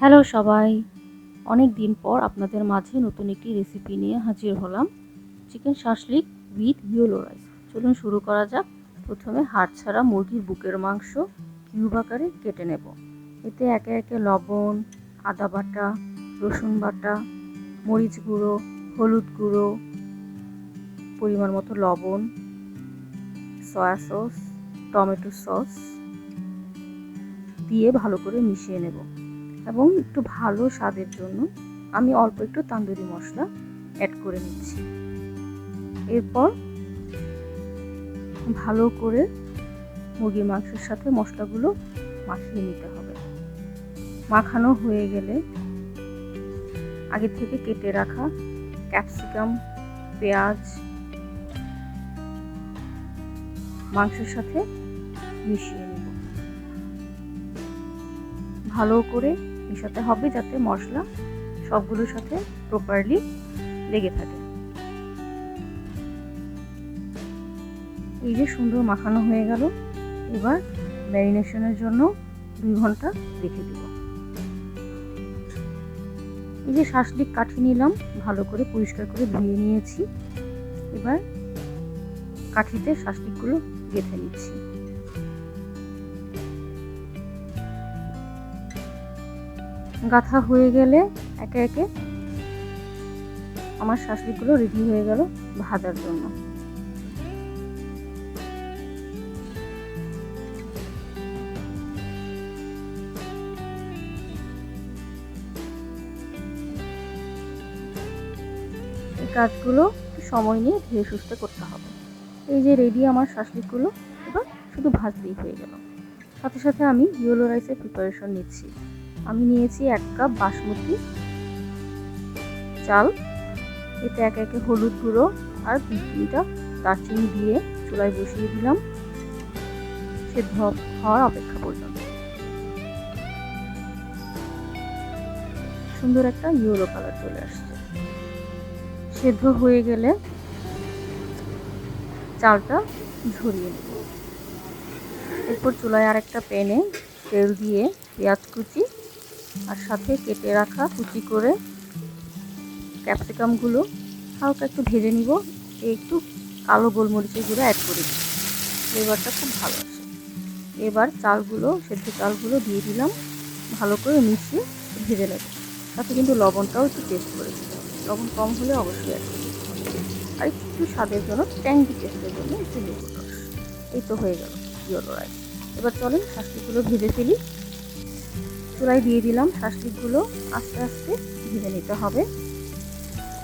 Hello সবাই, অনেক দিন পর আপনাদের মাঝে নতুন একটি রেসিপি নিয়ে হাজির হলাম। Chicken shashlik with yellow rice. চলুন শুরু করা যাক। প্রথমে হাড় ছাড়া মুরগির বুকের মাংস কিউব আকারে কেটে নেব। এতে একে একে লবণ, আদা বাটা, রসুন বাটা, মরিচ গুঁড়ো, হলুদ গুঁড়ো, পরিমাণ মতো লবণ, সয়া সস, টমেটো সস দিয়ে ভালো করে মিশিয়ে নেব এবং একটু ভালো স্বাদের জন্য আমি অল্প একটু তান্দুরি মশলা অ্যাড করে নিচ্ছি। এরপর ভালো করে মুরগির মাংসের সাথে মশলাগুলো মাখিয়ে নিতে হবে। মাখানো হয়ে গেলে আগে থেকে কেটে রাখা ক্যাপসিকাম, পেঁয়াজ মাংসের সাথে মিশিয়ে নেব। ভালো করে মেশাতে হবে যাতে মশলা সবগুলোর সাথে প্রপারলি লেগে থাকে। এই যে সুন্দর মাখানো হয়ে গেল, এবার ম্যারিনেশনের জন্য 2 ঘন্টা রেখে দেব। এই যে শাসলিক কাঠি নিলাম, ভালো করে পরিষ্কার করে ধুয়ে নিয়েছি। এবার কাঠিতে শাসলিকগুলো গেঁথে নিচ্ছি। গাঁথা হয়ে গেলে একে একে আমার শাসলিকগুলো রেডি হয়ে গেল ভাজার জন্য। এই কাজগুলো সময় নিয়ে ধীরে সুস্থে করতে হবে। এই যে রেডি আমার শাসলিকগুলো, এবার শুধু ভাজলেই হয়ে গেল। সাথে সাথে আমি ইয়েলো রাইসের প্রিপারেশন নিচ্ছি। আমি নিয়েছি 1 কাপ বাসমতি চাল। এতে একে একে হলুদ গুঁড়ো আর 2-3টা দারচিনি দিয়ে চুলায় বসিয়ে দিলাম সেদ্ধ হওয়ার অপেক্ষা পর্যন্ত। সুন্দর একটা ইয়েলো কালার চলে আসছে। সেদ্ধ হয়ে গেলে চালটা ঝরিয়ে নেব। এরপর চুলায় আর একটা প্যানে তেল দিয়ে পেঁয়াজ কুচি আর সাথে কেটে রাখা কুচি করে ক্যাপসিকামগুলো হালকা একটু ভেজে নিব। একটু কালো গোলমরিচের গুঁড়ো অ্যাড করে দিই, ফ্লেভারটা খুব ভালো আসে। এবার সেদ্ধ চালগুলো দিয়ে দিলাম, ভালো করে মিশিয়ে ভেজে নেব। সাথে কিন্তু লবণটাও একটু টেস্ট করে দিতে হবে, লবণ কম হলে অবশ্যই অ্যাড করে দিতে হবে। আর একটু স্বাদের জন্য, ট্যাঙ্গি টেস্টের জন্য একটু লেবুর রস। এই তো হয়ে গেল ইয়েলো রাইস। এবার চলেন শাসলিকগুলো ভেজে ফেলি। চুলায় দিয়ে দিলাম শাসলিকগুলো, আস্তে আস্তে ভেজে নিতে হবে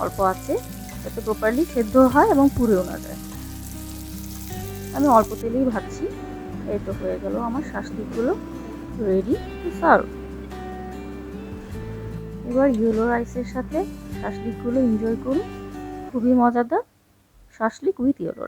অল্প আছে, যাতে প্রপারলি সেদ্ধ হয় এবং পুড়েও না যায়। আমি অল্প তেলেই ভাজছি। এই তো হয়ে গেল আমার শাসলিকগুলো রেডি টু সার্ভ। এবার ইয়েলো রাইসের সাথে শাসলিকগুলো এনজয় করুন। খুবই মজাদার শাসলিক উইথ ইয়েলো রাইস।